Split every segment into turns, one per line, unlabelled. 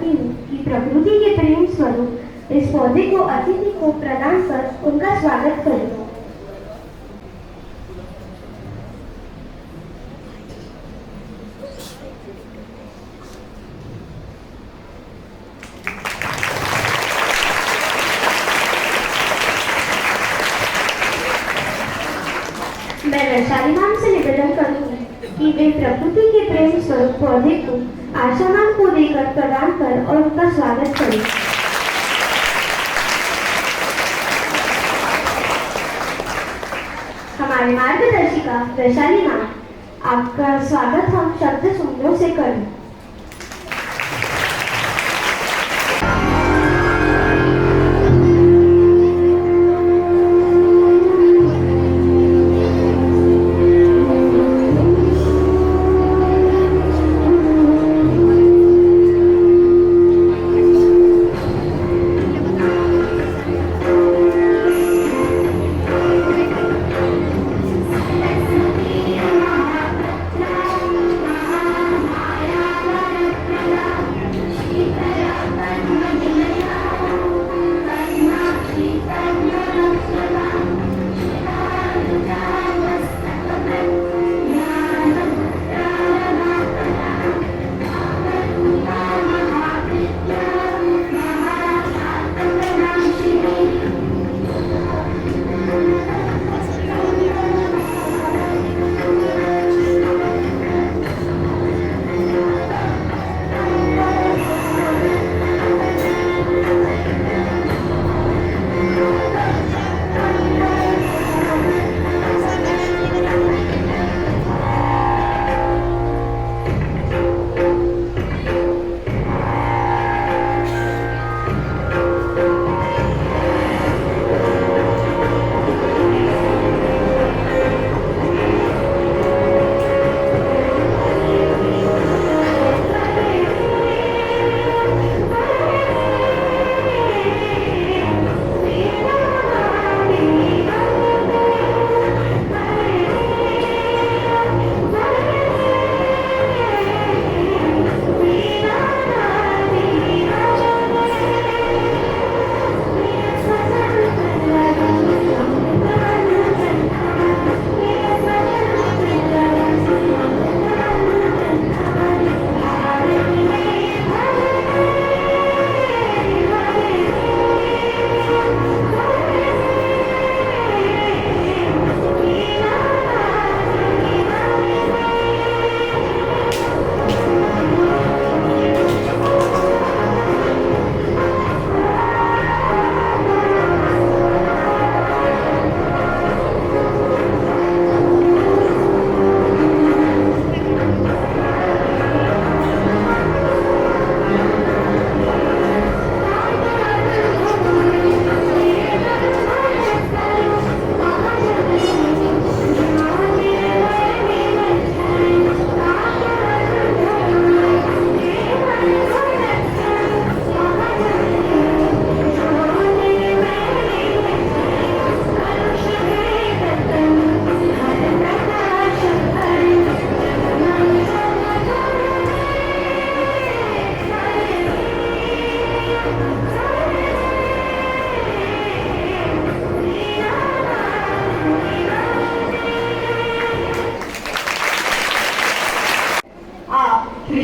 करती हूँ कि प्रकृति के प्रेम स्वरूप इस पौधे को अतिथि को प्रदान कर उनका स्वागत करें। मैं वैशाली मैम से निवेदन करूंगी कि वे प्रकृति के प्रेम स्वरूप पौधे को आशा मैम को देकर प्रदान कर और उनका स्वागत करें। हमारे मार्गदर्शिका वैशाली मैम, आपका स्वागत हम शब्द सुंदरों से करें।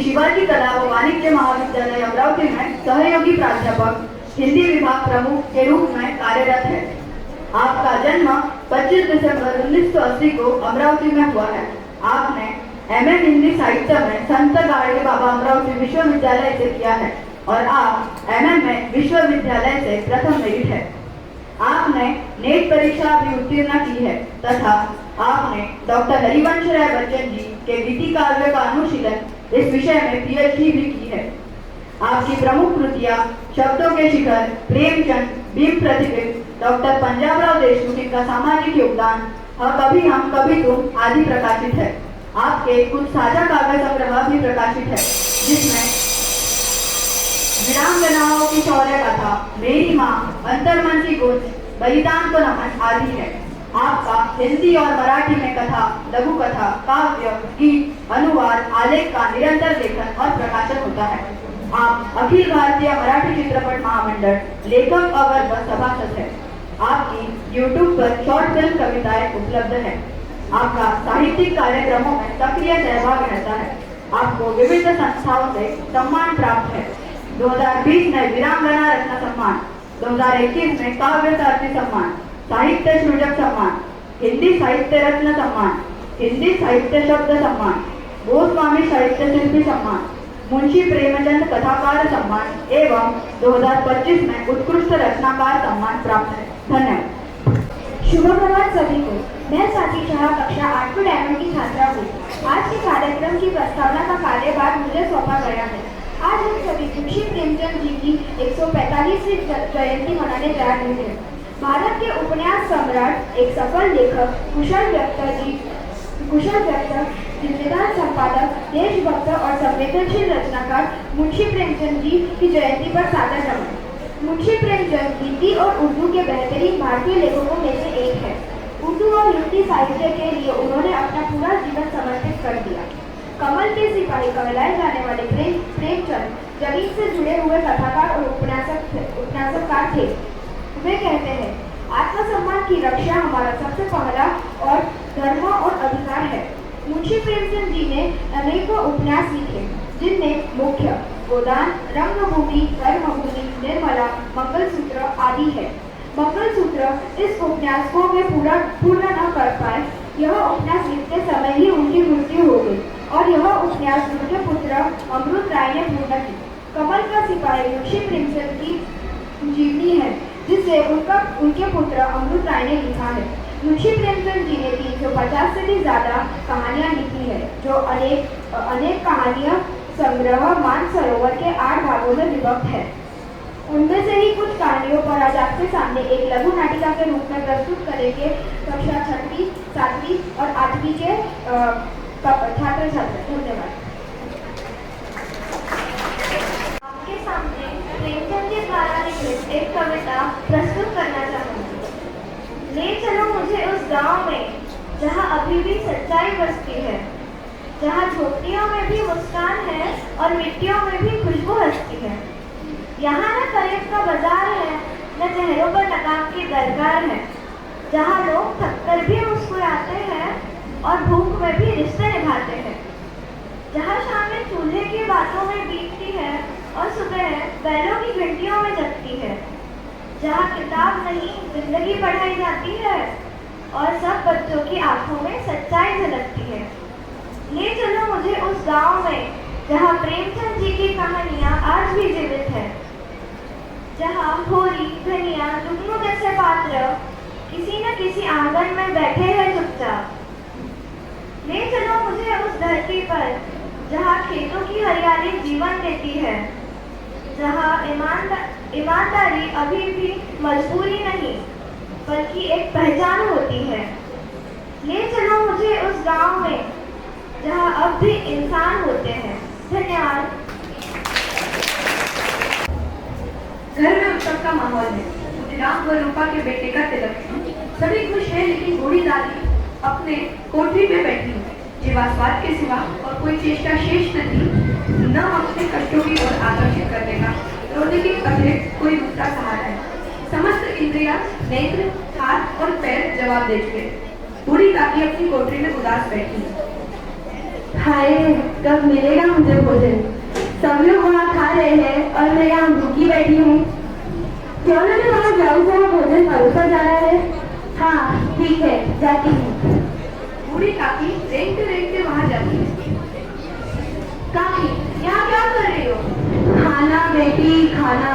शिवाजी कला व वाणिज्य महाविद्यालय अमरावती में सहयोगी प्राध्यापक हिंदी विभाग प्रमुख के रूप में कार्यरत है। आपका जन्म 25 दिसंबर 1980 को अमरावती में हुआ है। आपने एमए हिंदी साहित्य में संत गाड़गे बाबा अमरावती विश्वविद्यालय से किया है और आप एमए में विश्वविद्यालय से प्रथम मेरिट है। आपने नेट परीक्षा भी उत्तीर्ण की है तथा आपने डॉक्टर हरिवंश राय बच्चन जी के गीति काव्य का अनुशीलन इस विषय में पीएचडी भी की है। आपकी प्रमुख कृतियां शब्दों के शिखर, प्रेमचंद, भीम प्रतिबिंब, डॉक्टर पंजाबराव देशमुख का सामाजिक योगदान और कभी हम कभी तुम आदि प्रकाशित है। आपके कुछ साझा काव्य संग्रह भी प्रकाशित है जिसमें वीरांगनाओं की शौर्य कथा, मेरी माँ, अंतर्मन की गूंज, बलिदान को नमन आदि है। आपका हिंदी और मराठी में कथा, लघु कथा, काव्य, गीत, अनुवाद, आलेख का निरंतर लेखन और प्रकाशन होता है। आप अखिल भारतीय मराठी चित्रपट महामंडल लेखक अवर्ग सभासद है। आपकी YouTube पर शॉर्ट फिल्म कविताएं उपलब्ध है। आपका साहित्यिक कार्यक्रमों में सक्रिय सहभाग रहता है। आपको विविध संस्थाओं से सम्मान प्राप्त है। 2020 में वीरांगना रत्न सम्मान, 2021 में काव्य सारथी सम्मान, साहित्य सृजक सम्मान, हिंदी साहित्य रत्न सम्मान, हिंदी साहित्य शब्द सम्मान, गोस्वामी साहित्य शिल्पी सम्मान, मुंशी प्रेमचंद कथाकार सम्मान एवं 2025 में उत्कृष्ट रचनाकार सम्मान प्राप्त है। धन्यवाद।
शुभ प्रभात सभी को। मैं साथी शाह कक्षा 8 डायमंड की छात्रा हूँ। आज के कार्यक्रम की प्रस्तावना का कार्यभार मुझे सौंपा गया है। आज हम सभी मुंशी प्रेमचंद जी की 145वीं जयंती मनाने जा रहे हैं। भारत के उपन्यास सम्राट, एक सफल लेखक, कुशल व्यक्ति, जिम्मेदार संपादक, देशभक्त और संवेदनशील रचनाकार मुंशी प्रेमचंद जी की जयंती पर सादर नमन। मुंशी प्रेमचंद हिंदी और उर्दू के बेहतरीन भारतीय लेखकों में से एक है। उर्दू और हिंदी साहित्य के लिए उन्होंने अपना पूरा जीवन समर्पित कर दिया। कमल के सिपाही कहलाए जाने वाले प्रेमचंद जमीन से जुड़े हुए कथाकार और उपन्यासकार थे। वे कहते हैं, आत्मसम्मान की रक्षा हमारा सबसे पहला और धर्म और अधिकार है। मुंशी प्रेमचंद जी ने अनेकों उपन्यास लिखे, जिनमें मुख्य गोदान, रंगभूमि, कर्मभूमि, निर्मला, मंगलसूत्र आदि है। मंगलसूत्र इस उपन्यास को वे पूर्ण न कर पाए। यह उपन्यास लिखते समय ही उनकी मृत्यु हो गई और यह उपन्यास उनके पुत्र अमृत राय ने पूर्ण की। कमल का सिपाही मुंशी प्रेमचंद की जीवनी है, जिसे उनके पुत्र अमृत राय ने लिखा है। मुंशी प्रेमचंद जी ने 350 से भी ज्यादा कहानियां लिखी है, जो अनेक कहानियां संग्रह मानसरोवर के 8 भागों में विभक्त है। उनमें से ही कुछ कहानियों पर आज आपके सामने एक लघु नाटिका के रूप में प्रस्तुत करेंगे कक्षा 6वीं, 7वीं और 8वीं के छात्र छात्रा। धन्यवाद। आपके सामने प्रेमचंद जी द्वारा लिखित एक कविता प्रस्तुत करना चाहूँगी। ले चलो मुझे उस गांव में जहाँ अभी भी सच्चाई बसती है, जहाँ झोपड़ियों में भी मुस्कान है और मिट्टियों में भी खुशबू हंसती है। यहाँ न करीब का बाजार है, न चेहरों पर नकाब की दरकार है, जहाँ लोग थककर भी मुस्कुराते हैं और भूख में भी रिश्ते निभाते हैं। जहाँ शामें चूल्हे की बातों में बीतती है और सुबह बैलों की घंटियों में जगती है। जहाँ किताब नहीं जिंदगी पढ़ाई जाती है और सब बच्चों की आंखों में सच्चाई झलकती है। ले चलो मुझे उस गांव में जहाँ प्रेमचंद जी की कहानियाँ आज भी जीवित है, जहाँ होरी, धनिया, जुगनू जैसे पात्र किसी न किसी आंगन में बैठे हैं चुपचाप। ले चलो मुझे उस धरती पर जहाँ खेतों की हरियाली जीवन देती है, जहाँ ईमानदारी अभी भी मजबूरी नहीं बल्कि एक पहचान होती है। ले चलो मुझे उस गांव में जहाँ अब भी इंसान होते हैं। धन्यवाद।
घर में उत्सव का माहौल है। राम व रूपा के बेटे का तिलक है। सभी खुश है, लेकिन बूढ़ी दादी अपने कोठरी में बैठी है। जीवास्वाद के सिवा और कोई चेष्टा शेष नहीं, न अपने कष्टों की ओर आकर्षित करने का रोने के अतिरिक्त कोई दूसरा सहारा है। समस्त इंद्रियां, नेत्र, हाथ और पैर जवाब दे चुके। बूढ़ी काकी अपनी कोठरी में उदास बैठी है।
हाय, कब मिलेगा मुझे भोजन? सब लोग वहाँ खा रहे हैं और मैं यहाँ भूखी बैठी हूँ। क्यों ना मैं वहाँ जाऊँ जहाँ भोजन परोसा जा रहा है? हाँ ठीक है, जाती हूँ।
बूढ़ी काकी रेंगते रेंगते वहाँ जाती है। काकी, यहाँ क्या कर रही हो?
खाना बेटी, खाना।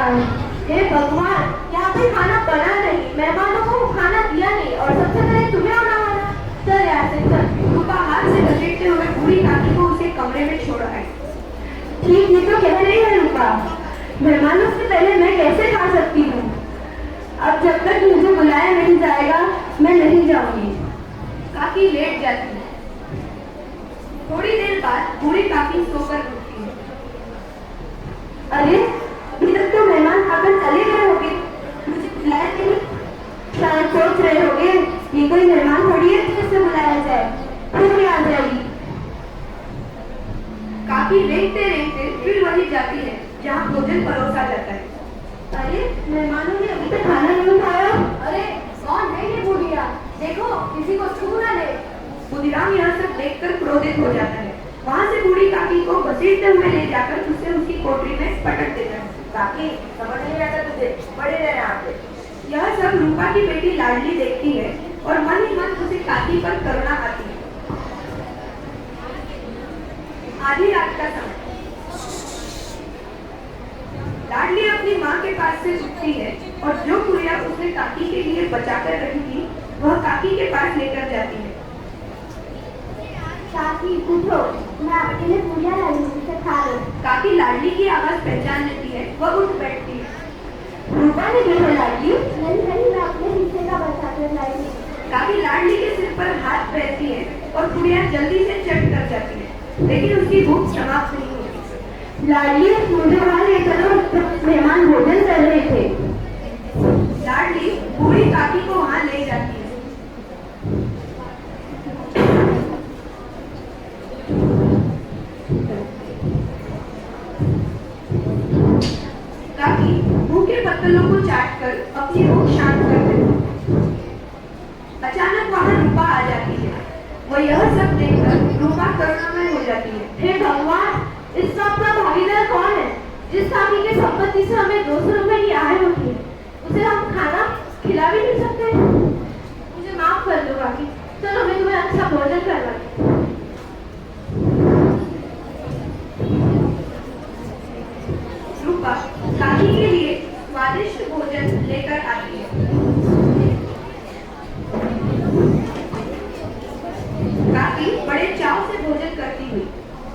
हे भगवान, यहाँ पे खाना बना नहीं, मेहमानों को खाना दिया नहीं और सबसे पहले तुम्हें आना वाला। चल यहाँ से चल। रूपा हाथ से घसीटते हुए बूढ़ी काकी को उसे कमरे में छोड़ आई।
ठीक ये तो कह रही है रूपा, मेहमानों से पहले मैं कैसे खा सकती हूँ? अब जब तक मुझे बुलाया नहीं जाएगा मैं नहीं जाऊंगी।
काकी लेट जाती है। थोड़ी देर बाद बूढ़ी काकी सोकर उठती है।
अरे अभी तक तो मेहमान खाकर चले गए होंगे, मुझे बुलाया नहीं। शायद सोच रहे होंगे ये कोई मेहमान थोड़ी है जिसे बुलाया जाए, फिर भी आ जाएगी।
काकी रेंगते रेंगते फिर वही जाती है जहाँ भोजन परोसा जाता है।
अरे मेहमानों ने अभी तक खाना नहीं खाया।
अरे कौन है ये बुढ़िया? देखो किसी को छू ना ले।
खुदीराम यह सब देखकर क्रोधित हो जाता है। वहाँ से बूढ़ी काकी को घसीटते हुए ले जाकर उसे उसकी कोठरी में पटक देता है।
काकी समझ नहीं आता तुझे, पड़े रहे यहाँ पे।
यह सब रूपा की बेटी लाडली देखती है और मन ही मन उसे काकी पर करुणा आती है। आधी रात का समय लाडली अपनी माँ के पास से उठती है और जो गुड़िया उसने काकी के लिए बचाकर रखी थी वह काकी के पास लेकर जाती है।
काकी उठो, मैं आपके लिए पूजा लाई हूँ, इसे खा लो।
काकी लाडली की आवाज पहचान लेती है, वह उठ बैठती है।
रूपा ने देखा लाडली? नहीं नहीं, मैं अपने हिस्से का बचाकर लाई हूँ।
काकी लाडली के सिर पर हाथ फेरती है और गुड़िया जल्दी से चट कर जाती है, लेकिन उसकी भूख समाप्त नहीं होती।
लाडली मुझे वहाँ ले चलो, मेहमान भोजन कर रहे थे।
लाडली बूढ़ी काकी को वहाँ ले जाती है। काकी भूखे पत्तलों को चाट कर अपनी भूख शांत कर देती है। अचानक वहाँ रूपा आ जाती है। वह यह सब देखकर रूपा करुणामय हो जाती है।
हे भगवान, इसका अपना भागीदार कौन है? जिस काकी के संपत्ति से हमें 200 रुपए की आय होती है, उसे हम खाना खिला भी नहीं सकते। मुझे माफ कर दो काकी, चलो मैं तुम्हें अच्छा भोजन करवाती।
रूपा काकी के लिए स्वादिष्ट भोजन लेकर आती है। काकी बड़े चाव से भोजन करती हुई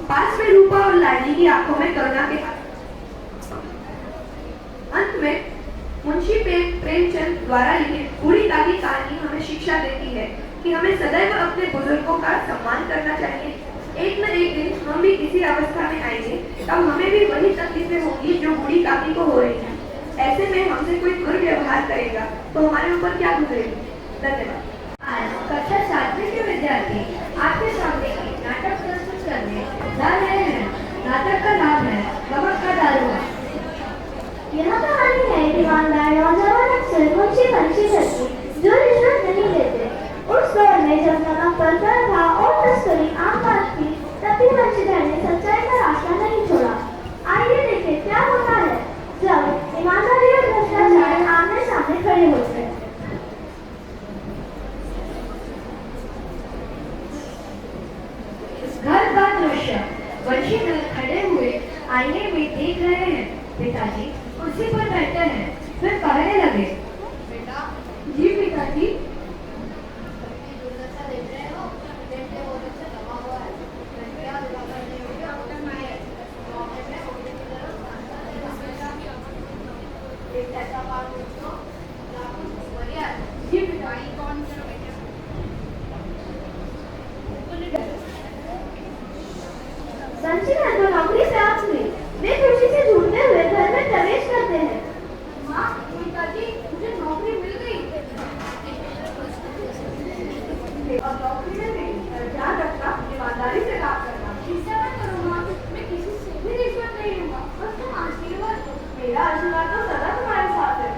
पास में रूपा और लाडली की आंखों में करुणा के हाथ। अंत में मुंशी प्रेमचंद द्वारा लिखित बूढ़ी काकी कहानी हमें शिक्षा देती है कि हमें सदैव अपने बुजुर्गों का सम्मान करना चाहिए। एक न एक दिन हम भी इसी अवस्था में आएंगे, तब हमें भी वही तकलीफें होंगी जो बूढ़ी काकी को हो रही है। ऐसे में हमसे कोई दुर्व्यवहार करेगा तो हमारे ऊपर क्या गुजरेगी। धन्यवाद।
आज कक्षा 7वीं के विद्यार्थी आपके सामने एक नाटक प्रस्तुत करने जा रहे हैं। नाटक का नाम है नमक का दारुआ।
यह कहानी है ईमानदार नौजवान अफसर मुंशी बंशीधर की, जो रिश्वत नहीं लेते। उस दौर में जब नमक बलकर था और तस्करी आम बात थी, तब भी बंशीधर ने सच्चाई का रास्ता नहीं छोड़ा। आइए देखें क्या होता है जब ईमानदारी और भ्रष्टाचार आमने सामने खड़े होते हैं।
घर का दृश्य। बंशीधर खड़े हुए आईने में देख रहे हैं। पिताजी कुर्सी पर बैठे हैं, फिर कहने लगे, बेटा। जी पिताजी। जी पिताजी। कौन
बंशीधर को नौकरी प्राप्त हुई। वे खुशी से झूमते हुए घर में प्रवेश करते हैं।
माँ, पिताजी मुझे नौकरी मिल गई।
अब नौकरी में गई, ध्यान रखना, ईमानदारी से काम करना।
चिंता मत करो माँ, मैं किसी से भी रिश्वत नहीं लूंगा, बस तुम आशीर्वाद दो।
मेरा आशीर्वाद तो सदा तुम्हारे साथ है।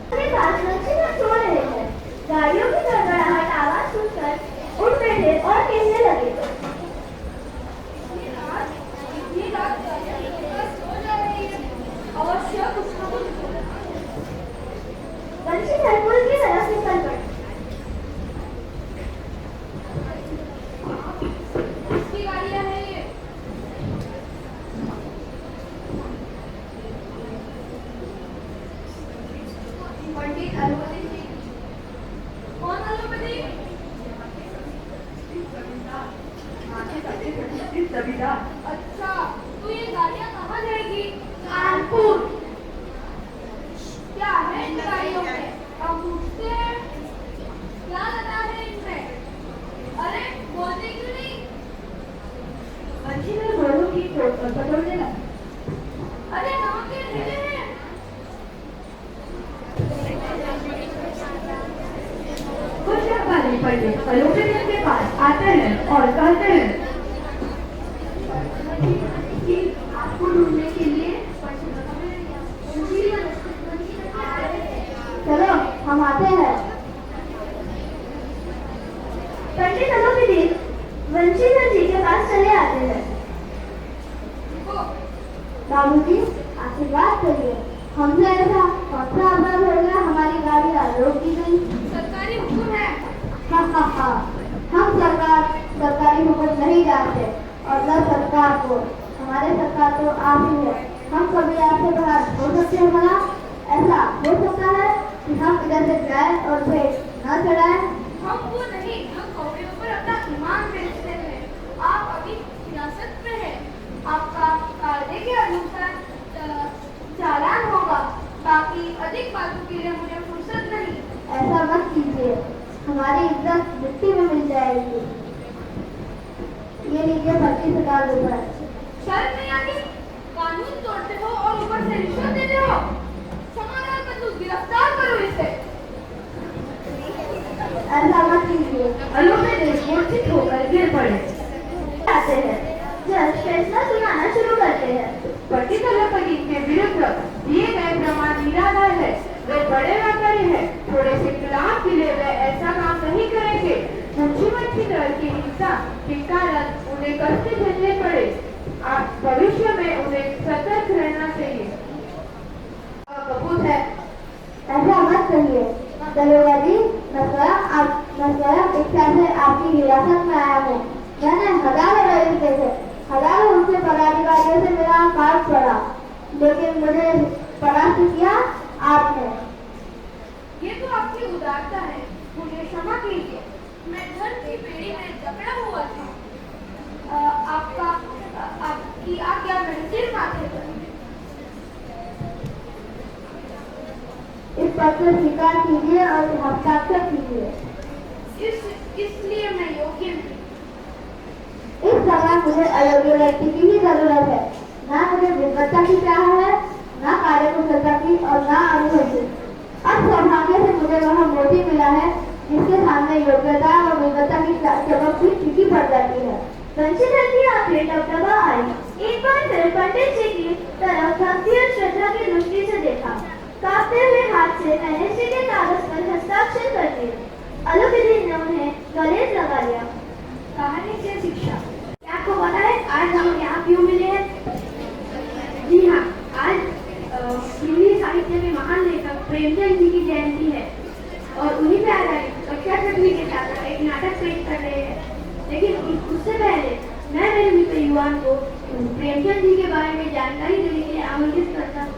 अपने पास बंशीधर सो रहे हैं। गाड़ियों की गड़गड़ाहट आवाज सुनकर उठ बैठे और कहने लगे,
इतनी रात बस सो जा रही है, अवश्य कुछ ना कुछ बोला।
बंशीधर पुल की तरफ निकल पड़े।
किसकी गाड़ियाँ हैं ये? पंडित अलवती जी। कौन अलवती?
जमींदार।
अच्छा, तो ये गाड़ियाँ कहाँ जाएगी? कानपुर। क्या है इन गाड़ियों में? हम पूछते हैं, क्या लगा है इनमें? अरे बोलते क्यों नहीं?
बंशीधर घोड़ों की पकड़ने लगा।
अरे नमक के ढेले हैं।
कुछ वाले पंडित अलौकिक के पास आते हैं और कहते हैं कि आपको ढूंढने के लिए
कमाते हैं। पंडित अलौकिक वंशीधर जी के पास चले आते हैं। बाबूजी, आशीर्वाद करिए। हमसे ऐसा कौन सा अपराध हो गया, हमारी गाड़ी रोक दी गई?
सरकारी हुक्म है।
हाँ, हम सरकारी हुक्म नहीं जानते और न सरकार को। हमारे सरकार तो आप ही है। हम कभी आपसे बाहर हो सकते हैं भला? ऐसा हो सकता है कि हम इधर से जाए और फिर न चढ़ाए?
हम वो नहीं, हम कौड़ियों पर अपना ईमान बेचते हैं। आप अभी हिरासत में हैं। आपका कायदे के अनुसार चालान होगा। बाकी अधिक बातों के लिए मुझे फुर्सत नहीं।
ऐसा मत कीजिए, हमारी इज्जत मिट्टी में मिल जाएगी। ये लीजिए 25,000 रुपए।
शर्म नहीं आती? कानून तोड़ते हो और ऊपर से रिश्वत देते हो। समाधान में तुम गिरफ्तार करो इसे।
ऐसा मत कीजिए।
अलौकिक मूर्छित होकर गिर पड़े।
आते हैं, जज फैसला सुनाना शुरू करते हैं।
पंडित अलौकिक के विरुद्ध दिए गए प्रमाण निराधार है। वे बड़े व्यापारी हैं। थोड़े से खिलाफ के लिए वे ऐसा काम नहीं करेंगे। मुंशी की हिंसा के कारण उन्हें कष्ट झेलने पड़े। आप भविष्य में उन्हें सतर्क रहना चाहिए। कबूल है।
ऐसा मत कहिए दरोगा जी, मैं स्वयं इच्छा से आपकी हिरासत में आया हूँ। मैंने हजारों रईस देखे, हजारों उनसे पदाधिकारियों से मेरा कार्ड पड़ा, लेकिन मुझे परास्त किया आपने।
ये तो आपकी उदारता है। मुझे क्षमा कीजिए, मैं धन की बेड़ी में जकड़ा हुआ था। आपकी आज्ञा मेरे सिर माथे पर।
इस पत्र स्वीकार कीजिए और हस्ताक्षर कीजिए।
इसलिए मैं योग्य हूँ।
इस समय मुझे अयोग्य व्यक्ति की ही जरूरत है। ना मुझे विद्वत्ता की चाह है, ना कार्यकुशलता की और ना अनुभव की। अब सौभाग्य से मुझे वह मोती मिला है जिसके सामने योग्यता और विद्वत्ता की चमक भी फीकी पड़ जाती है। वंशीधर की आंखें टपटपा आई। एक बार फिर पंडित जी की तरफ भक्ति और श्रद्धा की दृष्टि से देखा। कांपते हुए हाथ से मैंने श्री के कागज पर हस्ताक्षर कर दिए। अलौकिक ने उन्हें गले लगा लिया।
कहानी से शिक्षा।
क्या आपको पता है आज हम यहाँ क्यों मिले हैं?
जी हाँ, आज हिंदी साहित्य में महान लेखक प्रेमचंद जी की जयंती है और उन्हीं पे आधारित कक्षा 6वीं के छात्र एक नाटक पेश कर रहे हैं। लेकिन उससे पहले मैं मेरे मित्र युवान को प्रेमचंद जी के बारे में जानकारी देने के लिए आमंत्रित करता हूँ।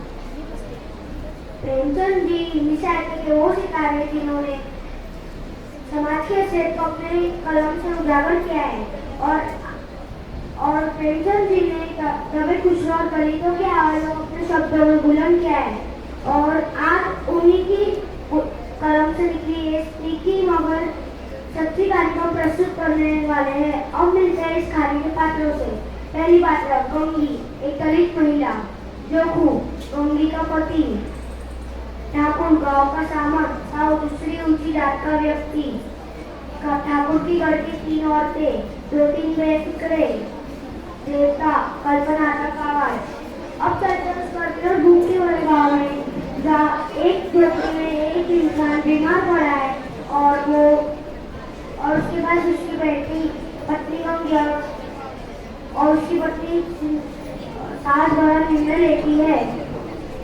प्रेमचंद जी हिंदी साहित्य के वो सितारे जिन्होंने समाज के क्षेत्र को अपने कलम से उजागर किया है और प्रेमचंद जी ने कवि खुशरो और दलितों के आवाज़ों को अपने शब्दों में बुलंद किया है और आज उन्हीं की कलम से लिखी नॉवल सच्ची कहानी को प्रस्तुत करने वाले हैं। अब मिलते हैं इस कहानी के पात्रों से। पहली पात्र गंगी, एक दलित महिला। जोखू, गंगी का पति। ठाकुर, गांव का सामंत और दूसरी ऊंची जात का व्यक्ति। ठाकुर की घर की 3 औरतें, 2-3 बेफिक्रे। देवता, कल्पना का आवाज। अब चलते हैं उस पर्टिकुलर भूखे वाले गाँव में जहाँ एक व्यक्ति में एक इंसान बीमार पड़ा है और उसके बाद उसकी बेटी पत्नी गंगी और उसकी पत्नी सास बड़ा निर्णय लेती है।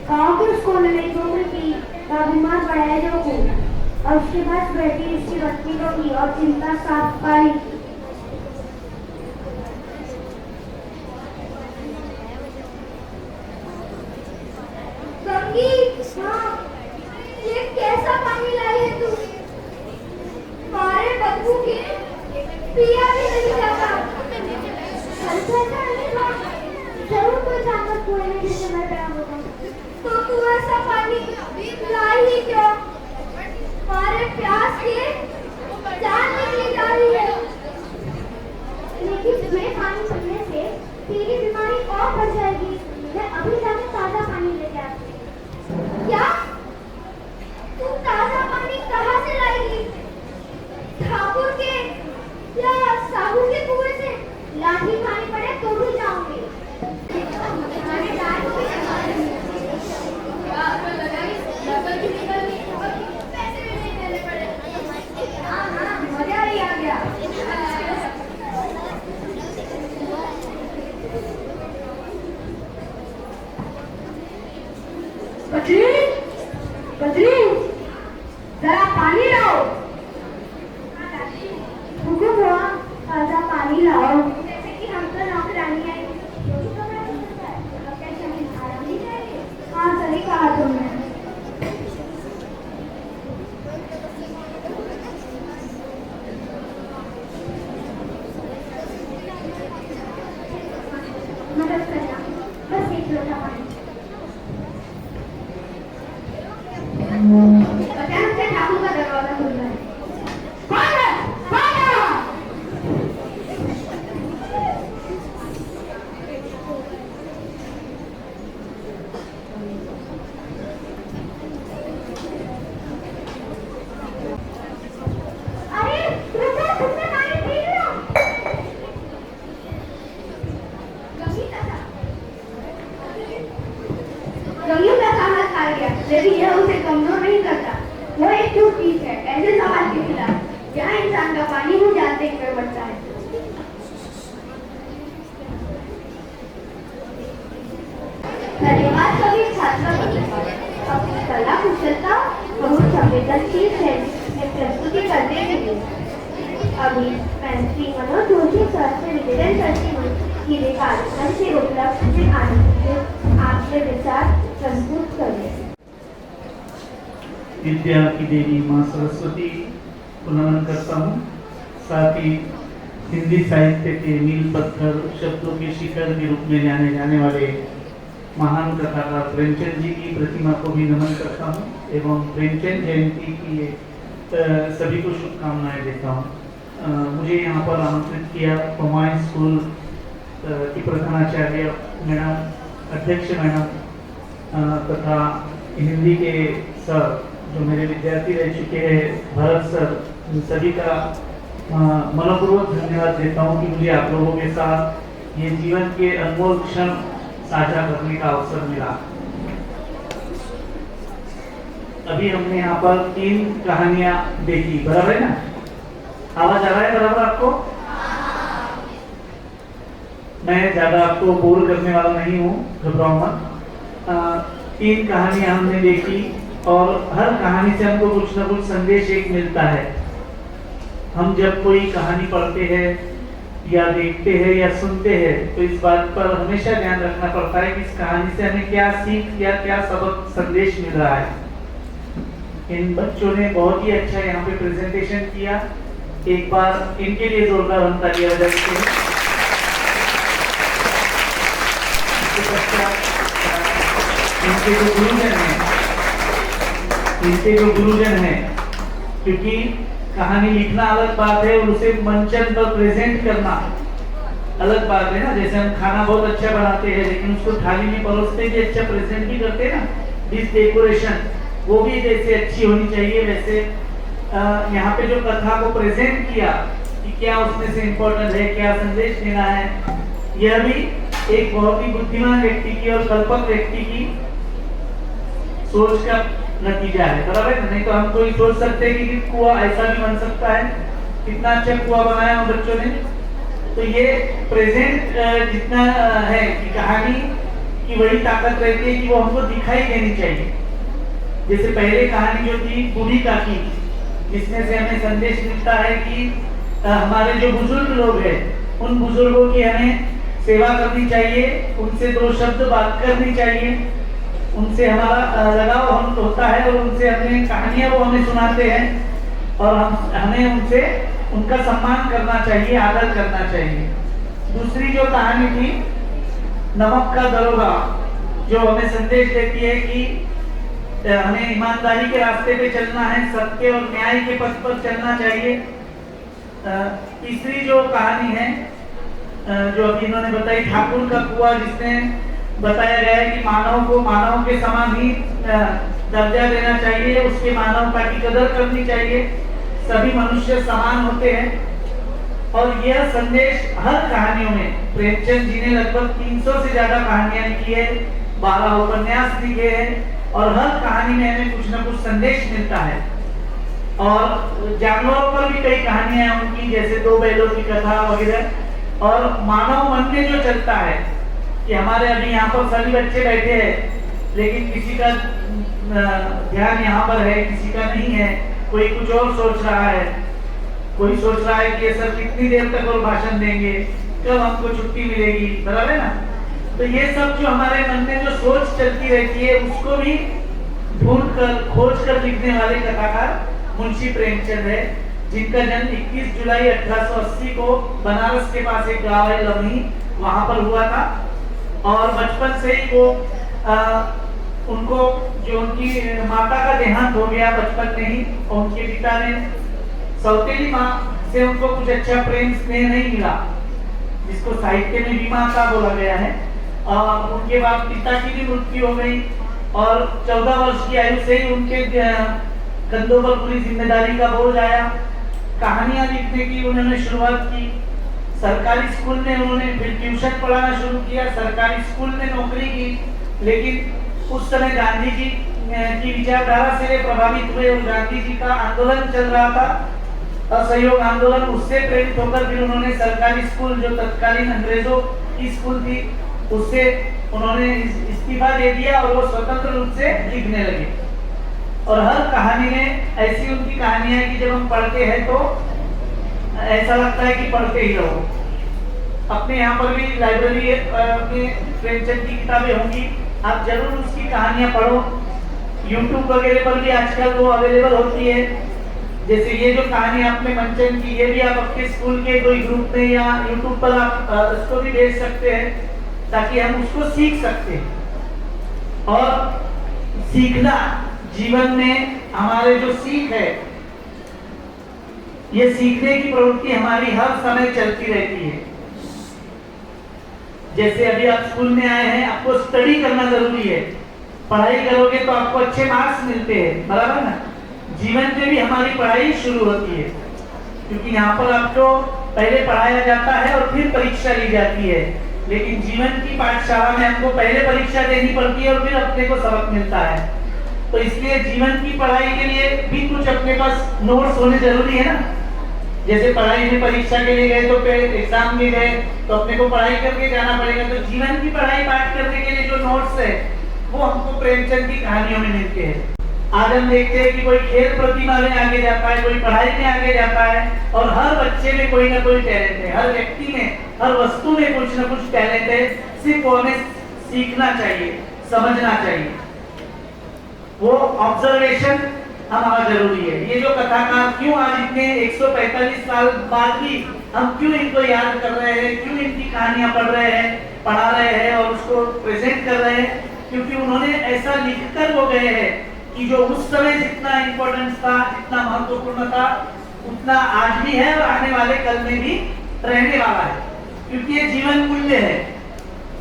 गाँव के उस कोने में एक की बीमार पड़ा है जो और उसके बाद बेटी उसकी पत्नी गंगी और चिंता साफ पाई।
गंगी, हाँ, ये कैसा पानी लाई है तू? हमारे बदबू के पिया भी नहीं जाता।
जरूर कोई ताकत कोई नहीं जिससे मैं प्यार होगा।
तो तू ऐसा पानी लाई ही क्यों? हमारे प्यास की जान निकली जा रही है।
जाओ।
हुकुम हुआ, ताजा पानी लाओ। जैसे कि हम तो नौकरानी है। हाँ, सही कहा तुमने। मदद करना, बस एक लोटा पानी। अचानक से ठाकुर का दरवाजा खुल रहा है।
कौन है? कौन है वहाँ?
अरे रुको, तुमने पानी पी लिया। गंगू का साहस आ गया, लेकिन यह उसे कमजोर नहीं करता। वो एक चुप चीज है ऐसे समाज के खिलाफ जहाँ इंसान का पानी मुँह जाते कर बढ़ता है। धन्यवाद सभी छात्रों को अपनी कला कुशलता बहुत संवेदनशील शैली में प्रस्तुति करने के लिए। अभी मैं श्री मनोज जोशी सर से निवेदन करती हूँ कि वे कार्यक्रम से उपलब्ध में आने के आपके विचार प्रस्तुत करें।
विद्या की देवी माँ सरस्वती को नमन करता हूँ। साथ ही हिंदी साहित्य के मील पत्थर शब्दों के शिखर के रूप में जाने जाने वाले महान कथाकार प्रेमचंद जी की प्रतिमा को भी नमन करता हूँ एवं प्रेमचंद जयंती की सभी को शुभकामनाएं देता हूँ। मुझे यहाँ पर आमंत्रित किया पमाई स्कूल की प्रधानाचार्य मैडम, अध्यक्ष मैडम तथा हिंदी के सर जो मेरे विद्यार्थी रह चुके हैं भरत सर, उन सभी का मनपूर्वक धन्यवाद देता हूँ कि मुझे आप लोगों के साथ ये जीवन के अनमोल क्षण साझा करने का अवसर मिला। अभी हमने यहाँ पर 3 कहानियां देखी, बराबर है ना? आवाज आ रहा है बराबर आपको? मैं ज्यादा आपको बोर करने वाला नहीं हूँ, घबराओ मत। 3 कहानियां हमने देखी और हर कहानी से हमको कुछ ना कुछ संदेश एक मिलता है। हम जब कोई कहानी पढ़ते हैं या देखते हैं या सुनते हैं तो इस बात पर हमेशा ध्यान रखना पड़ता है कि इस कहानी से हमें क्या सीख या क्या सबक संदेश मिल रहा है। इन बच्चों ने बहुत ही अच्छा यहाँ पे प्रेजेंटेशन किया। एक बार इनके लिए जोरदार हम तालियां बजाते हैं। इनके जो गुरुजन हैं, क्योंकि कहानी लिखना अलग बात है और उसे मंचन पर प्रेजेंट करना अलग बात है ना। जैसे हम खाना बहुत अच्छा बनाते हैं लेकिन उसको थाली में परोसते भी अच्छा प्रेजेंट भी करते हैं ना, डिश डेकोरेशन वो भी जैसे अच्छी होनी चाहिए। वैसे यहाँ पे जो कथा को प्रेजेंट किया कि क्या उसमें से इम्पोर्टेंट है, क्या संदेश देना है, यह भी एक बहुत ही बुद्धिमान व्यक्ति की और कल्पक व्यक्ति की सोच का नतीजा है, बराबर है। नहीं तो हम कोई सोच सकते हैं कि कुआं ऐसा भी बन सकता है, कितना अच्छा कुआं बनाया उन बच्चों ने। तो ये प्रेजेंट जितना है कि कहानी की वही ताकत रहती है कि वो हमको दिखाई देनी चाहिए। जैसे पहले कहानी जो थी बूढ़ी काकी, जिसमें से हमें संदेश मिलता है कि हमारे जो बुजुर्ग लोग हैं उन बुजुर्गों की हमें सेवा करनी चाहिए, उनसे 2 शब्द बात करनी चाहिए, उनसे हमारा लगाव हम होता है और उनसे अपनी कहानियां वो हमें सुनाते हैं और हमें उनसे उनका सम्मान करना चाहिए, आदर करना चाहिए। दूसरी जो कहानी थी नमक का दरोगा, जो हमें संदेश देती है कि हमें ईमानदारी के रास्ते पे चलना है, सत्य और न्याय के पथ पर चलना चाहिए। तीसरी जो कहानी है जो अभी इन्होंने बताई ठाकुर का कुआं, जिसमें बताया गया है कि मानव को मानव के समान ही दर्जा देना चाहिए, उसके मानवता की कदर करनी चाहिए, सभी मनुष्य समान होते हैं। और यह संदेश हर कहानियों में, प्रेमचंद जी ने लगभग 300 से ज्यादा कहानियां लिखी है, 12 उपन्यास लिखे हैं और हर कहानी में हमें कुछ न कुछ संदेश मिलता है। और जानवरों पर भी कई कहानियां हैं उनकी, जैसे 2 बैलों की कथा वगैरह। और मानव मन में जो चलता है कि हमारे अभी यहाँ पर सभी बच्चे बैठे हैं लेकिन किसी का ध्यान यहाँ पर है, किसी का नहीं है, कोई कुछ और सोच रहा है, कोई सोच रहा है कि ये सर कितनी देर तक और भाषण देंगे, कब हमको छुट्टी मिलेगी, बराबर है ना। तो ये सब जो हमारे मन में जो सोच चलती रहती है उसको भी ढूंढ कर खोज कर लिखने वाले कथाकार मुंशी प्रेमचंद है, जिनका जन्म 21 जुलाई 1880 को बनारस के पास एक गांव है लमही, वहां पर हुआ था। और बचपन से ही वो उनको जो उनकी माता का देहांत हो गया बचपन में ही, और उनके पिता ने सौतेली माँ से उनको कुछ अच्छा प्रेम स्नेह नहीं मिला, जिसको साहित्य में विमाता बोला गया है। और उनके बाद पिता की भी मृत्यु हो गई और 14 वर्ष की आयु से ही उनके कंधों पर पूरी जिम्मेदारी का बोझ आया। कहानियां लिखने की उन्होंने शुरुआत की, सरकारी स्कूल में उन्होंने फिर ट्यूशन पढ़ाना शुरू किया, सरकारी स्कूल में नौकरी की। लेकिन उस समय गांधी जी की विचारधारा से प्रभावित हुए और गांधी जी का आंदोलन चल रहा था, असहयोग आंदोलन, उससे प्रेरित होकर फिर उन्होंने सरकारी स्कूल जो तत्कालीन अंग्रेजों की स्कूल थी उससे उन्होंने इस्तीफा दे दिया और वो स्वतंत्र रूप से लिखने लगे। और हर कहानी में ऐसी उनकी कहानियां कि जब हम पढ़ते हैं तो ऐसा लगता है कि पढ़ते ही रहो। अपने यहाँ पर भी लाइब्रेरी में प्रेमचंद की किताबें होंगी, आप जरूर उसकी कहानियां पढ़ो। यूट्यूब वगैरह पर भी आजकल वो अवेलेबल होती है। जैसे ये जो कहानी आपने मंचन की, ये भी आप अपने स्कूल के कोई ग्रुप में या यूट्यूब पर आप उसको भी भेज सकते हैं ताकि हम उसको सीख सकते हैं। और सीखना जीवन में हमारे जो सीख है, ये सीखने की प्रवृत्ति हमारी हर समय चलती रहती है। जैसे अभी आप स्कूल में आए हैं, आपको स्टडी करना जरूरी है, पढ़ाई करोगे तो आपको अच्छे मार्क्स मिलते हैं, बराबर ना। जीवन में भी हमारी पढ़ाई शुरू होती है, क्योंकि यहाँ पर आपको पहले पढ़ाया जाता है और फिर परीक्षा ली जाती है। लेकिन जीवन की पाठशाला में हमको पहले परीक्षा देनी पड़ती है और फिर अपने को सबक मिलता है। तो इसलिए जीवन की पढ़ाई के लिए भी कुछ अपने पास नोट्स होने जरूरी है ना। जैसे पढ़ाई में परीक्षा के लिए गए तो एग्जाम में गए तो अपने को पढ़ाई करके जाना पड़ेगा। तो जीवन की पढ़ाई पाठ करने के लिए जो नोट्स है वो हमको प्रेमचंद की कहानियों में मिलते हैं। आज हम देखते हैं कि कोई खेल प्रतिभा में आगे जाता है, कोई पढ़ाई में आगे जाता है, और हर बच्चे में कोई ना कोई टैलेंट है, हर व्यक्ति में, हर वस्तु में कुछ ना कुछ टैलेंट है। सिर्फ वो हमें सीखना चाहिए, समझना चाहिए, वो ऑब्जर्वेशन हमारा जरूरी है। ये जो कथाकार क्यों आज इतने 145 साल बाद भी हम क्यों इनको याद कर रहे हैं, क्यों इनकी कहानियां पढ़ रहे हैं, पढ़ा रहे हैं और उसको प्रेजेंट कर रहे हैं, क्योंकि उन्होंने ऐसा लिखकर वो गए हैं कि जो उस समय जितना इम्पोर्टेंस था, जितना महत्वपूर्ण था, उतना आज भी है और आने वाले कल में भी रहने वाला है, क्योंकि ये जीवन मूल्य है।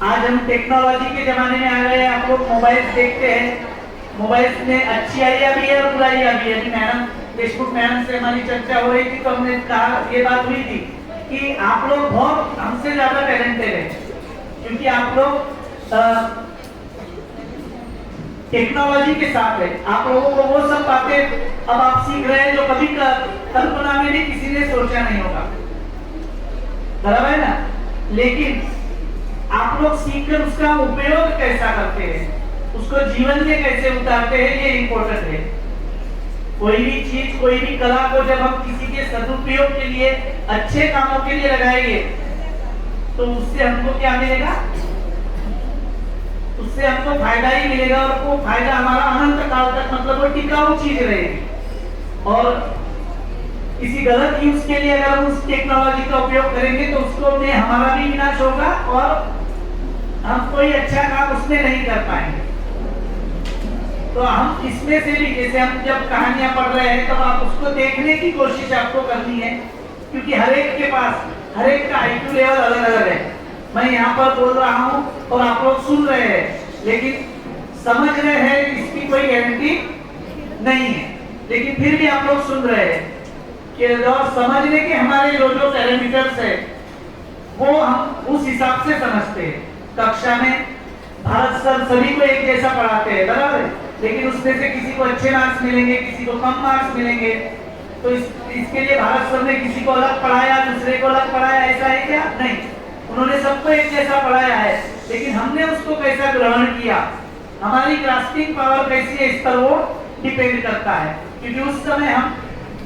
आज हम टेक्नोलॉजी के जमाने में आ गए। आप लोग मोबाइल देखते हैं, मोबाइल में अच्छाइयां भी है और बुराइयां भी है। मैडम देशमुख मैडम से हमारी चर्चा हो रही थी तो हमने कहा, ये बात हुई थी कि आप लोग बहुत हमसे ज्यादा टैलेंटेड है, क्योंकि आप लोग टेक्नोलॉजी के साथ है। आप लोगों को वो सब बातें अब आप सीख रहे हैं जो कभी कल्पना में भी किसी ने सोचा नहीं होगा, बराबर है ना। लेकिन आप लोग सीखकर उसका उपयोग कैसा करते हैं, उसको जीवन में कैसे उतारते हैं, ये इम्पोर्टेंट है। कोई भी चीज, कोई भी कला को जब हम किसी के सदुपयोग के लिए, अच्छे कामों के लिए लगाएंगे तो उससे हमको क्या मिलेगा, उससे हमको फायदा ही मिलेगा। और वो फायदा हमारा अनंत काल तक, मतलब वो टिकाऊ चीज रहेगी। और किसी गलत यूज के लिए अगर हम उस टेक्नोलॉजी का उपयोग करेंगे तो उसको में हमारा भी विनाश होगा और हम कोई अच्छा काम उसमें नहीं कर पाएंगे। तो हम इसमें से भी, जैसे हम जब कहानियां पढ़ रहे हैं तब आप उसको देखने की कोशिश आपको करनी है, क्योंकि हर एक के पास, हर एक का IQ लेवल अलग अलग है। मैं यहाँ पर बोल रहा हूँ और आप लोग सुन रहे हैं, लेकिन समझ रहे हैं इसकी कोई गारंटी नहीं है। लेकिन फिर भी आप लोग सुन रहे हैं कि और समझने के हमारे जो जो पैरामीटर्स है वो हम उस हिसाब से समझते हैं। कक्षा में भारत सर सभी को एक जैसा पढ़ाते हैं, बराबर है, लेकिन उसमें से किसी को अच्छे मार्क्स मिलेंगे, किसी को कम मार्क्स मिलेंगे। तो इसके लिए भारत सर ने किसी को अलग पढ़ाया, दूसरे को अलग पढ़ाया, ऐसा है क्या? नहीं, उन्होंने सबको एक जैसा पढ़ाया है, लेकिन हमने उसको कैसा ग्रहण किया, हमारी ग्रास्पिंग पावर कैसी है, इस पर वो डिपेंड करता है। क्योंकि उस समय हम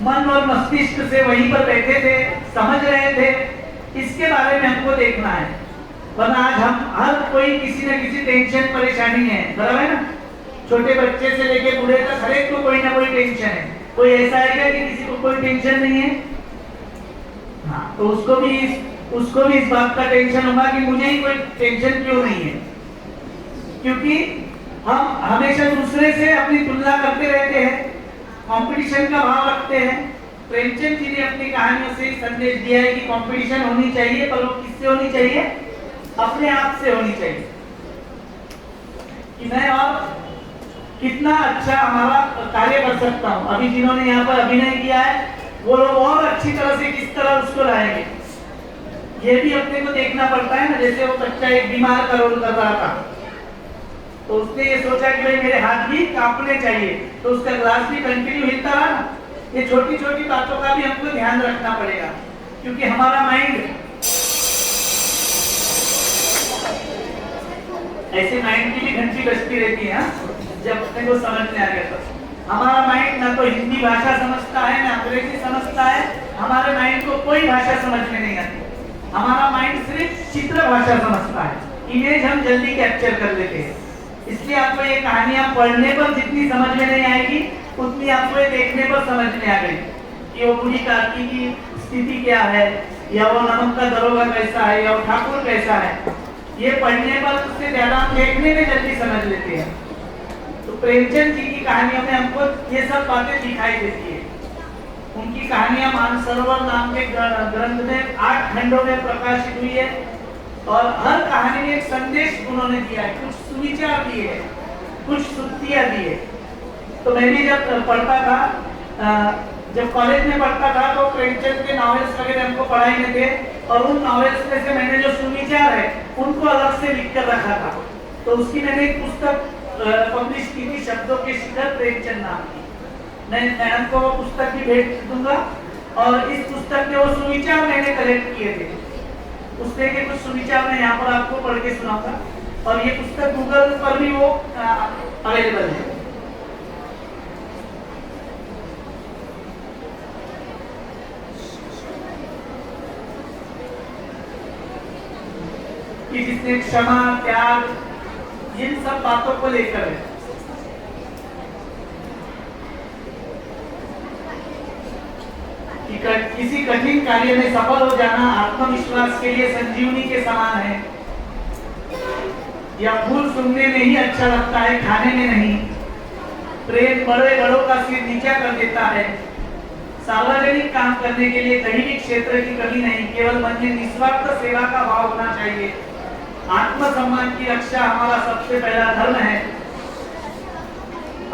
मन और मस्तिष्क से वहीं पर बैठे थे, समझ रहे थे। इसके बारे में हमको देखना है, वरना आज हम हर कोई किसी न किसी टेंशन परेशानी है, बराबर है ना। छोटे बच्चे से लेके बूढ़े तक हर एक को कोई ना कोई टेंशन है। कोई ऐसा है क्या कि किसी को कोई टेंशन नहीं है? हाँ, तो उसको भी इस बात का टेंशन होगा कि मुझे ही कोई टेंशन क्यों नहीं है, क्योंकि हम हमेशा दूसरे से अपनी तुलना करते रहते हैं, कंपटीशन का भाव रखते हैं। प्रेमचंद जी ने अपनी कहानियों से संदेश दिया है कि कंपटीशन होनी चाहिए, पर वो किससे होनी चाहिए? अपने आप से होनी चाहिए कि मैं और कितना अच्छा हमारा कार्य कर सकता हूँ। अभी जिन्होंने यहाँ पर अभिनय किया है वो लोग और अच्छी तरह से किस तरह उसको लाएंगे, ये भी अपने को देखना पड़ता है ना। जैसे वो बच्चा एक बीमार का रोल कर रहा था, तो उसने ये सोचा कि भाई मेरे हाथ भी कांपने चाहिए, तो उसका ग्लास भी कंटिन्यू हिलता रहा ना। ये छोटी छोटी बातों का भी हमको ध्यान रखना पड़ेगा, क्योंकि हमारा माइंड ऐसे माइंड की भी घंटी बजती रहती है। जब अपने को समझ में आ गया तो हमारा माइंड ना तो हिंदी भाषा समझता है ना अंग्रेजी समझता है। हमारे माइंड को कोई भाषा समझ में नहीं आती। हमारा माइंड सिर्फ चित्र भाषा समझता है, इमेज हम जल्दी कैप्चर कर लेते हैं। इसलिए आपको ये कहानियां पढ़ने पर जितनी समझ में नहीं आएगी, उतनी आपको ये देखने पर समझ में आ गई कि वो बूढ़ी कार्की की स्थिति क्या है, या वो नमक का दरोगा कैसा है, या वो ठाकुर कैसा है। ये पढ़ने पर उससे ज्यादा हम देखने में जल्दी समझ लेते हैं। तो प्रेमचंद जी की कहानियों में हमको ये सब बातें दिखाई देती है। उनकी कहानियां मानसरोवर नाम के ग्रंथ में 8 खंडों में प्रकाशित हुई है, और हर कहानी में एक संदेश उन्होंने दिया है, कुछ सुविचार दिए हैं, कुछ सुक्तियां दी है। तो मैं भी जब पढ़ता था, जब कॉलेज में पढ़ता था, तो प्रेमचंद के नॉवेल्स वगैरह हमको पढ़ाई में थे, और उन नॉवेल्स में से मैंने जो सुविचार है उनको अलग से लिख कर रखा था। तो उसकी मैंने एक पुस्तक पब्लिश की थी, शब्दों के शिखर प्रेमचंद नाम की। मैं मैडम को वो पुस्तक भी भेज दूंगा, और इस पुस्तक के वो सुविचार मैंने कलेक्ट किए थे। उसमें के कुछ सुविचार मैं यहाँ पर आपको पढ़ के सुनाऊंगा, और ये पुस्तक गूगल पर भी वो अवेलेबल है। कि जिसने क्षमा, त्याग, इन सब बातों को लेकर है। किसी कठिन कार्य में सफल हो जाना आत्मविश्वास के लिए संजीवनी के समान है, या फूल सुनने में ही अच्छा लगता है, खाने में नहीं। प्रेम बड़े बड़ों का सिर नीचा कर देता है। सार्वजनिक काम करने के लिए कहीं भी क्षेत्र की कमी नहीं, केवल मन में निस्वार्थ सेवा का भाव होना चाहिए। आत्मसम्मान की रक्षा हमारा सबसे पहला धर्म है।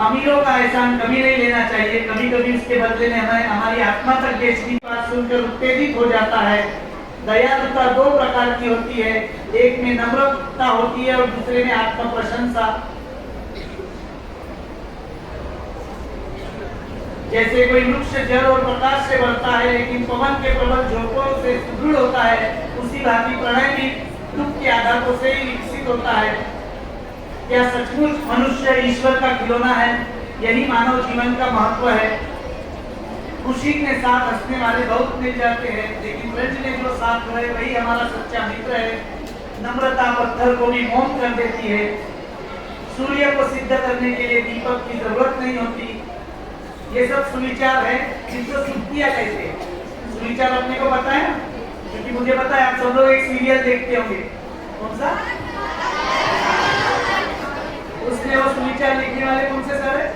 अमीरों का एहसान कभी नहीं लेना चाहिए, कभी कभी उसके बदले में हमें हमारी आत्मा तक बेचती बात सुनकर उत्तेजित हो जाता है। दयालुता 2 प्रकार की होती है, एक में नम्रता होती है और दूसरे में आत्म प्रशंसा। जैसे कोई वृक्ष जल और प्रकाश से बढ़ता है, लेकिन पवन के प्रबल झोंकों से सुदृढ़ होता है, उसी भांति प्रणय भी दुख के आघातों से ही विकसित होता है। क्या सचमुच मनुष्य ईश्वर का खिलौना है? यही मानव जीवन का महत्व है। खुशी के साथ हंसने वाले बहुत मिल जाते हैं, लेकिन ब्रज में जो साथ रहे वही हमारा सच्चा मित्र है। नम्रता पत्थर को भी मौन कर देती है। सूर्य को सिद्ध करने के लिए दीपक की जरूरत नहीं होती। ये सब सुविचार है, जिनको सुक्तियां कहते हैं। सुविचार अपने को पता है, क्योंकि मुझे पता है आप सब लोग एक सीरियल देखते होंगे। कौन सा? उसमें वो सुविचार लिखने वाले कौन से सर है?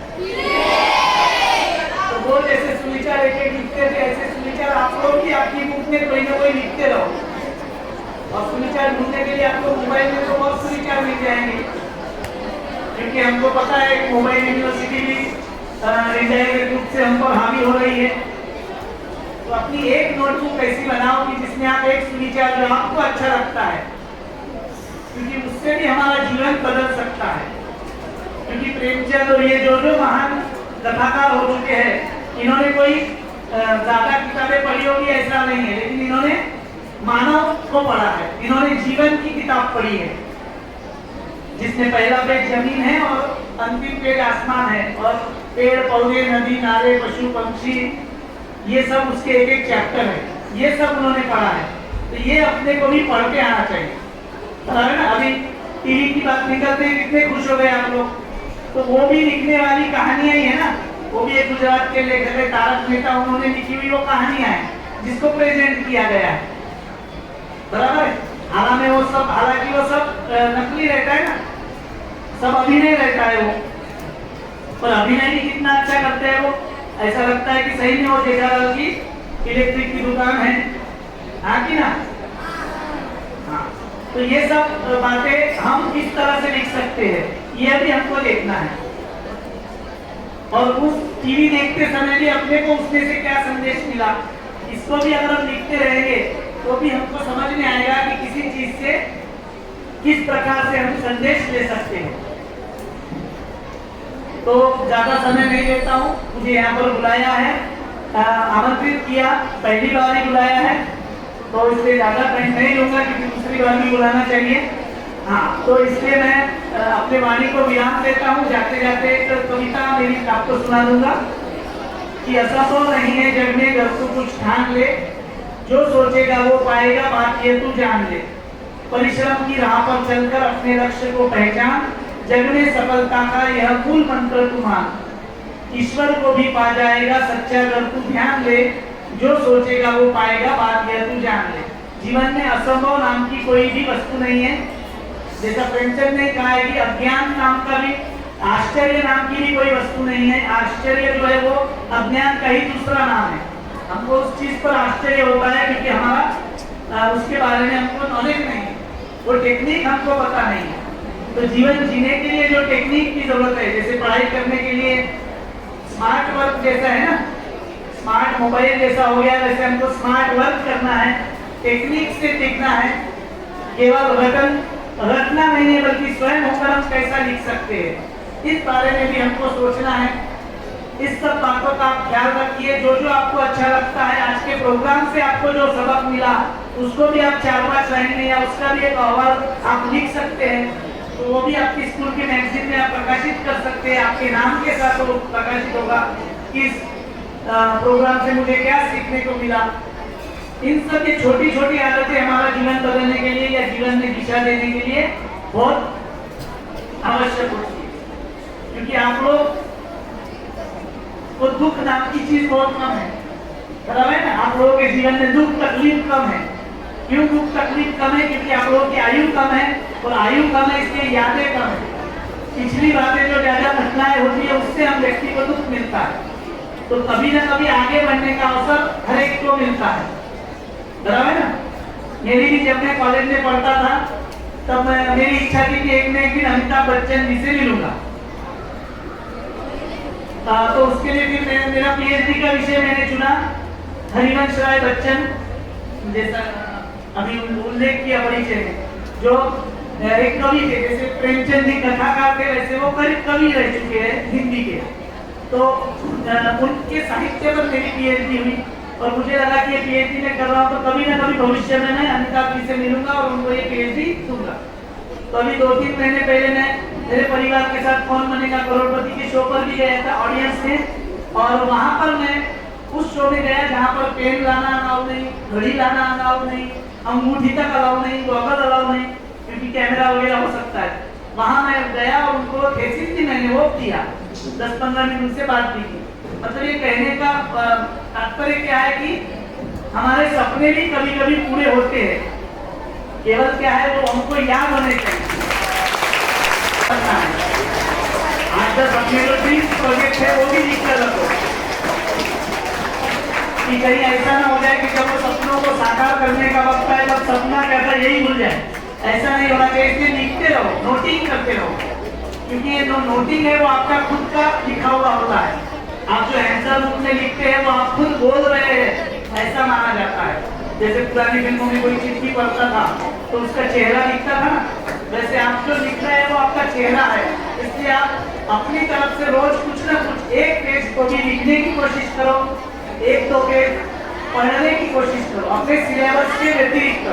तो वो जैसे सुविचार एक लिखते थे, ऐसे सुविचार आप लोग भी आपकी बुक में कोई ना कोई लिखते रहो। और सुविचार ढूंढने के लिए आपको मोबाइल में तो बहुत सुविचार मिल जाएंगे, क्योंकि हमको पता है कि मोबाइल यूनिवर्सिटी भी इंडायरेक्ट रूप से हम पर हावी हो रही है। तो अपनी एक नोटबुक ऐसी बनाओ कि जिसमें आप एक सुविचार जो आपको अच्छा लगता है, क्योंकि उससे भी हमारा जीवन बदल सकता है। क्योंकि प्रेमचंद और ये जो महान कथाकार हो चुके हैं, इन्होंने कोई ज्यादा किताबें पढ़ी होगी ऐसा नहीं है, लेकिन इन्होंने मानव को पढ़ा है। इन्होंने जीवन की किताब पढ़ी है, जिसमें पहला पेज जमीन है और अंतिम पेज आसमान है, और पेड़ पौधे, नदी नाले, पशु पक्षी, ये सब उसके एक एक चैप्टर है, ये सब उन्होंने पढ़ा है। तो ये अपने को भी पढ़ के आना चाहिए, है ना। अभी टीवी की बात निकलते हैं, कितने खुश हो गए आप लोग। तो वो भी लिखने वाली कहानियां ही है ना, वो भी एक गुजरात के लेखक है तारक मेहता, उन्होंने लिखी हुई वो कहानियां हैं जिसको प्रेजेंट किया गया है, बराबर है। हालांकि वो सब नकली रहता है ना, सब अभिनय रहता है वो, पर अभिनय भी कितना अच्छा करते हैं वो। ऐसा लगता है कि सही में वो जेठालाल की इलेक्ट्रिक की दुकान है, हाँ कि ना। हाँ, तो ये सब बातें हम किस तरह से लिख सकते हैं, ये भी हमको देखना है। और उस टीवी देखते समय भी अपने को उसमें से क्या संदेश मिला, इसको भी अगर हम लिखते रहेंगे तो भी हमको समझ में आएगा कि किसी चीज से किस प्रकार से हम संदेश ले सकते हैं। तो ज्यादा समय नहीं लेता हूँ, मुझे यहाँ पर बुलाया है, आमंत्रित किया, पहली बार ही बुलाया है, तो इसलिए ज्यादा टाइम नहीं लूंगा क्योंकि दूसरी बार भी बुलाना चाहिए। हाँ, तो इसलिए मैं अपने वाणी को विराम देता हूँ। जाते जाते एक कविता मेरी आपको सुना दूंगा कि असंभव नहीं है जग में जब तू कुछ ठान ले, जो सोचेगा वो पाएगा, बात ये तू जान ले। परिश्रम की राह पर चलकर अपने लक्ष्य को पहचान, जग में सफलता का यह मूल मंत्र तू मान। ईश्वर को भी पा जाएगा सच्चा अगर तू ध्यान ले, जो सोचेगा वो पाएगा, बात यह तू जान ले। जीवन में असंभव नाम की कोई भी वस्तु नहीं है। जैसा प्रेमचंद ने कहा है कि अज्ञान नाम का भी, आश्चर्य नाम की भी कोई वस्तु नहीं है। आश्चर्य जो है वो अज्ञान का ही दूसरा नाम है। हमको उस चीज पर आश्चर्य होता है क्योंकि हमारा उसके बारे में हमको नॉलेज नहीं है, वो टेक्निक हमको पता नहीं है। तो जीवन जीने के लिए जो टेक्निक की जरूरत है, जैसे पढ़ाई करने के लिए स्मार्ट वर्क जैसा है ना, स्मार्ट मोबाइल जैसा हो गया, वैसे हमको स्मार्ट वर्क करना है, टेक्निक से सीखना है। केवल रटना नहीं है बल्कि स्वयं होकर हम कैसा लिख सकते हैं, इस बारे में भी हमको सोचना है। इस सब बातों का आप ख्याल रखिए। जो जो आपको अच्छा लगता है, आज के प्रोग्राम से आपको जो सबक मिला उसको भी आप 4-5 लाइन में या उसका भी एक अहवाल आप लिख सकते हैं, तो वो भी आपकी स्कूल के मैगजीन में आप प्रकाशित कर सकते हैं। आपके नाम के साथ वो प्रकाशित होगा कि इस प्रोग्राम से मुझे क्या सीखने को मिला। इन सब की छोटी छोटी आदतें हमारा जीवन बदलने के लिए या जीवन में दिशा देने के लिए बहुत आवश्यक होती है, क्योंकि आप लोग को दुख नाम की चीज बहुत कम है, बराबर है ना। आप लोगों के जीवन में दुख तकलीफ कम है। क्यों दुख तकलीफ कम है? क्योंकि आप लोगों की आयु कम है, और आयु कम है इसलिए यादें कम है। पिछली बातें जो ज्यादा घटनाएं होती है उससे हम व्यक्ति को दुख मिलता है, तो कभी न कभी आगे बढ़ने का अवसर हर एक को मिलता है, बराबर ना। मेरी भी जब मैं कॉलेज में पढ़ता था तब मेरी इच्छा थी कि एक न एक दिन अमिताभ बच्चन जी से मिलूंगा। तो उसके लिए फिर मेरा पीएचडी का विषय मैंने चुना हरिवंश राय बच्चन, जैसा अभी उल्लेख किया परिचय में, जो एक कवि थे। जैसे प्रेमचंद जी कथाकार थे, वैसे वो कवि रह चुके हैं हिंदी के। तो उनके साहित्य पर मेरी पीएचडी हुई, और मुझे लगा कि ये पीएचडी में कर रहा हूँ तो कभी ना कभी भविष्य में मैं अमिताभ जी से मिलूंगा और उनको ये पीएचडी दूंगा। तो अभी 2-3 महीने पहले मैं मेरे परिवार के साथ कौन बनेगा करोड़पति के शो पर भी गया था ऑडियंस में, और वहां पर मैं उस शो में गया जहां पर पेन लाना अलाउ नहीं, घड़ी लाना अलाउ नहीं, अंगूठी तक अलाउ नहीं, गॉगल अलाउ नहीं, क्योंकि कैमरा वगैरह हो सकता है। वहां मैं गया और उनको थेसिस भी मैंने वो किया, 10-15 मिनट उनसे बात भी की। मतलब ये कहने का तात्पर्य क्या है कि हमारे सपने भी कभी कभी पूरे होते हैं, केवल क्या है वो हमको याद होने चाहिए। 8-10 अपने जो ड्रीम्स प्रोजेक्ट है वो भी लिख कर रखो, कि कहीं ऐसा ना हो जाए कि जब वो सपनों को साकार करने का वक्त आए तब सपना क्या था यही भूल जाए। ऐसा नहीं होना चाहिए, इसलिए लिखते रहो, नोटिंग करते रहो, क्योंकि ये जो नोटिंग है वो आपका खुद का लिखा हुआ होता है। आप जो आंसर बुक में लिखते हैं वो आप खुद बोल रहे हैं, ऐसा माना जाता है। जैसे पुरानी फिल्मों में कोई चिट्ठी पढ़ता था तो उसका चेहरा लिखता था ना, वैसे आप जो लिख रहे हैं वो आपका चेहरा है। इसलिए आप अपनी तरफ से रोज कुछ ना कुछ एक पेज को भी लिखने की कोशिश करो, 1-2 पेज पढ़ने की कोशिश करो अपने सिलेबस के व्यतिरिक्त।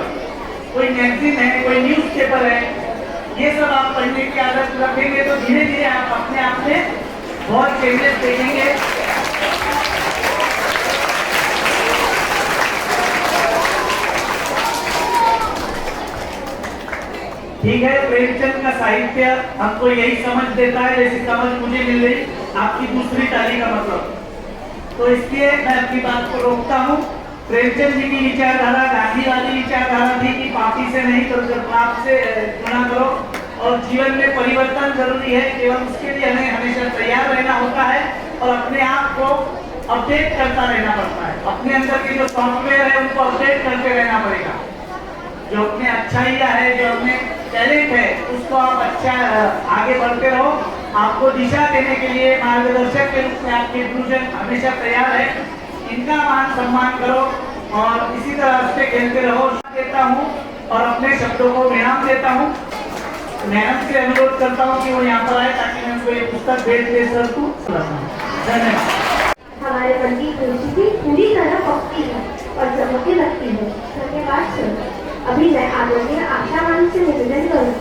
कोई मैगजीन है, कोई न्यूज़पेपर है, ये सब आप पढ़ने की आदत रखेंगे तो धीरे धीरे आप अपने आप में बहुत चेंजेस देखेंगे। ठीक है, प्रेमचंद का साहित्य हमको यही समझ देता है जैसी समझ मुझे मिल रही आपकी दूसरी ताली का मतलब। तो इसलिए मैं अपनी बात को रोकता हूँ। प्रेमचंद जी की विचारधारा गांधीवादी विचारधारा थी कि पार्टी से नहीं तो पाप से गुणा करो, और जीवन में परिवर्तन जरूरी है, केवल उसके लिए हमें हमेशा तैयार रहना होता है और अपने आप को अपडेट करता रहना पड़ता है। अपने अंदर के जो सॉफ्टवेयर है उनको अपडेट करते रहना पड़ेगा। जो अपने अच्छाइयाँ है, जो अपने टैलेंट है, उसको आप अच्छा आगे बढ़ते रहो। आपको दिशा देने के लिए मार्गदर्शक के रूप में आपके गुरुजन हमेशा तैयार है। इनका मान सम्मान करो और इसी तरह से खेलते रहो। देता हूँ और अपने शब्दों को विराम देता हूँ। मैडम से अनुरोध करता हूँ कि वो यहाँ पर आए ताकि मैं उनको ये पुस्तक भेज दे सर को। धन्यवाद।
हमारे पंडित तुलसी जी पूरी तरह पकती है और चमकने लगती है। धन्यवाद सर। अभी मैं आदरणीय आशावाणी से निवेदन करूँ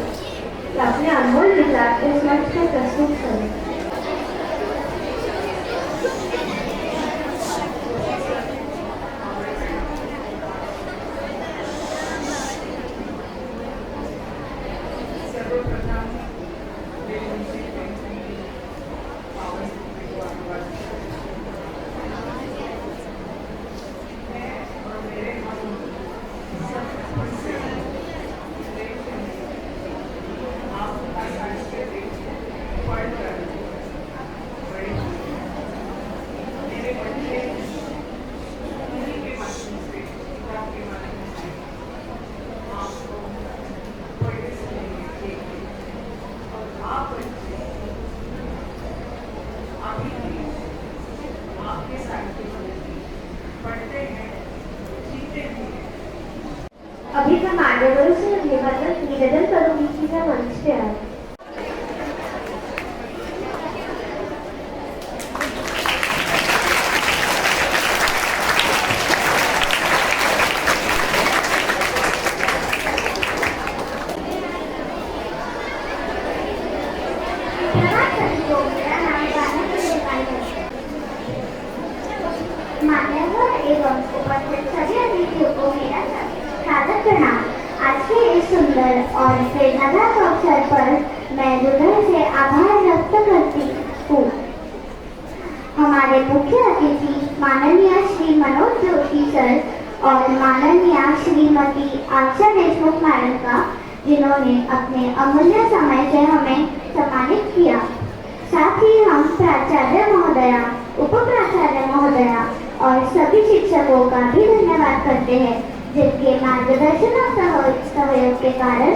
कि अपने अनमोल विचार इस मंच पर प्रस्तुत करें। अभी मैं मान्यवरों से निवेदन करूंगी कि मैं मंच पे आए।
मान्यवर एवं उपस्थित सभी अतिथियों को मेरा सादर प्रणाम। आज के इस सुंदर और प्रेरणादायक अवसर पर मैं हृदय से आभार व्यक्त करती हूँ। हमारे मुख्य अतिथि माननीय श्री मनोज जोशी सर और माननीय श्रीमती आशा देशमुख मैडम का, जिन्होंने अपने अमूल्य समय से हमें सम्मानित किया। साथ ही हम प्राचार्य महोदया, उप प्राचार्य महोदया और सभी शिक्षकों का भी धन्यवाद करते हैं, जिनके मार्गदर्शन और सहयोग के कारण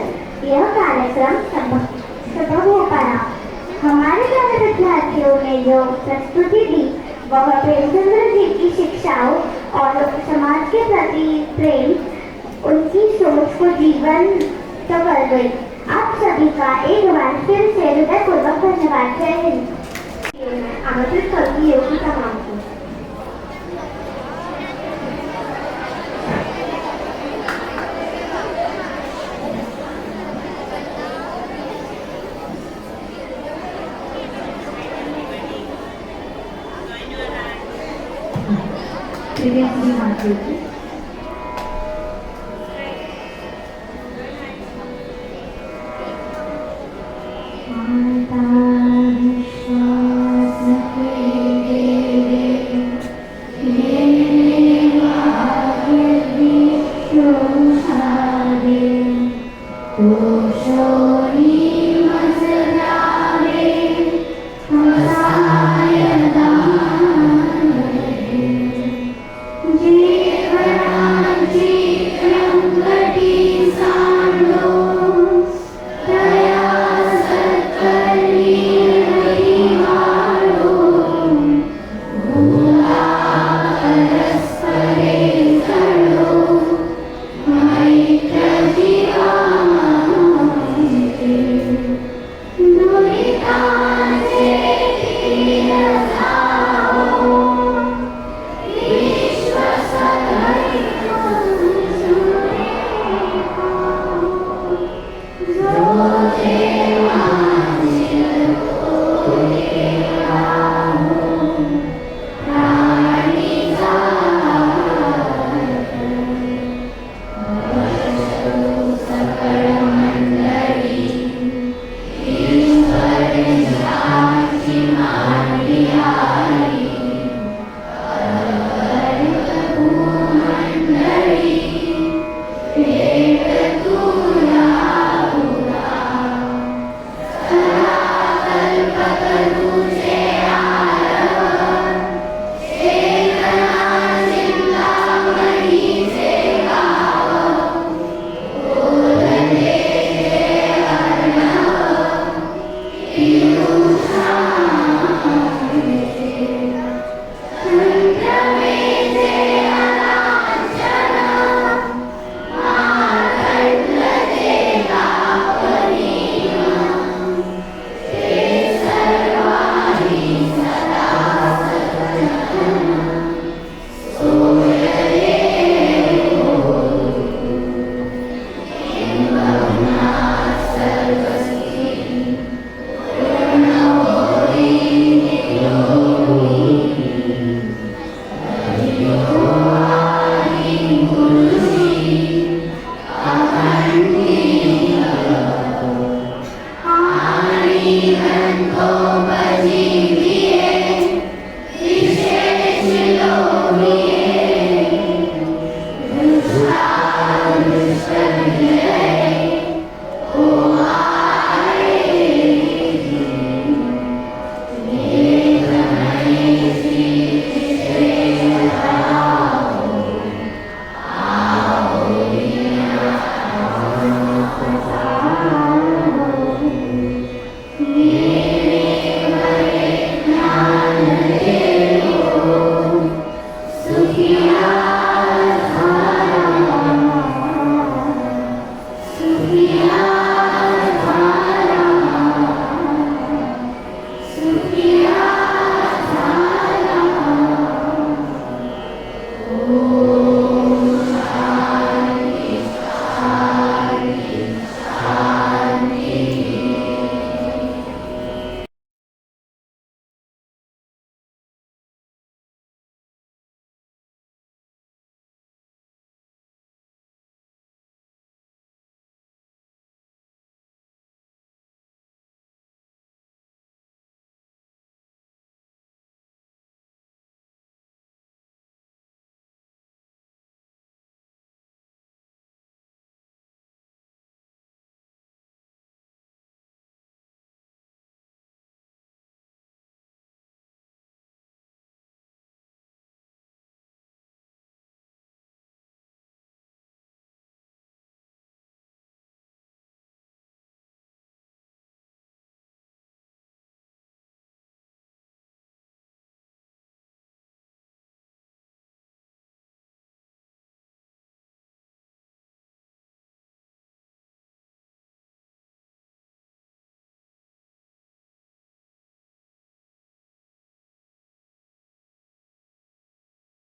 यह कार्यक्रम संभव हो पाया। हमारे प्यारे विद्यार्थियों ने जो प्रस्तुति दी वह प्रेमचंद्र जी की शिक्षाओं और समाज के प्रति प्रेम, उनकी सोच को जीवन कर गई। आप सभी का एक बार फिर से हृदयपूर्वक धन्यवाद। जय हिंद। आमंत्रित करूंगी योगिता मैम को। जी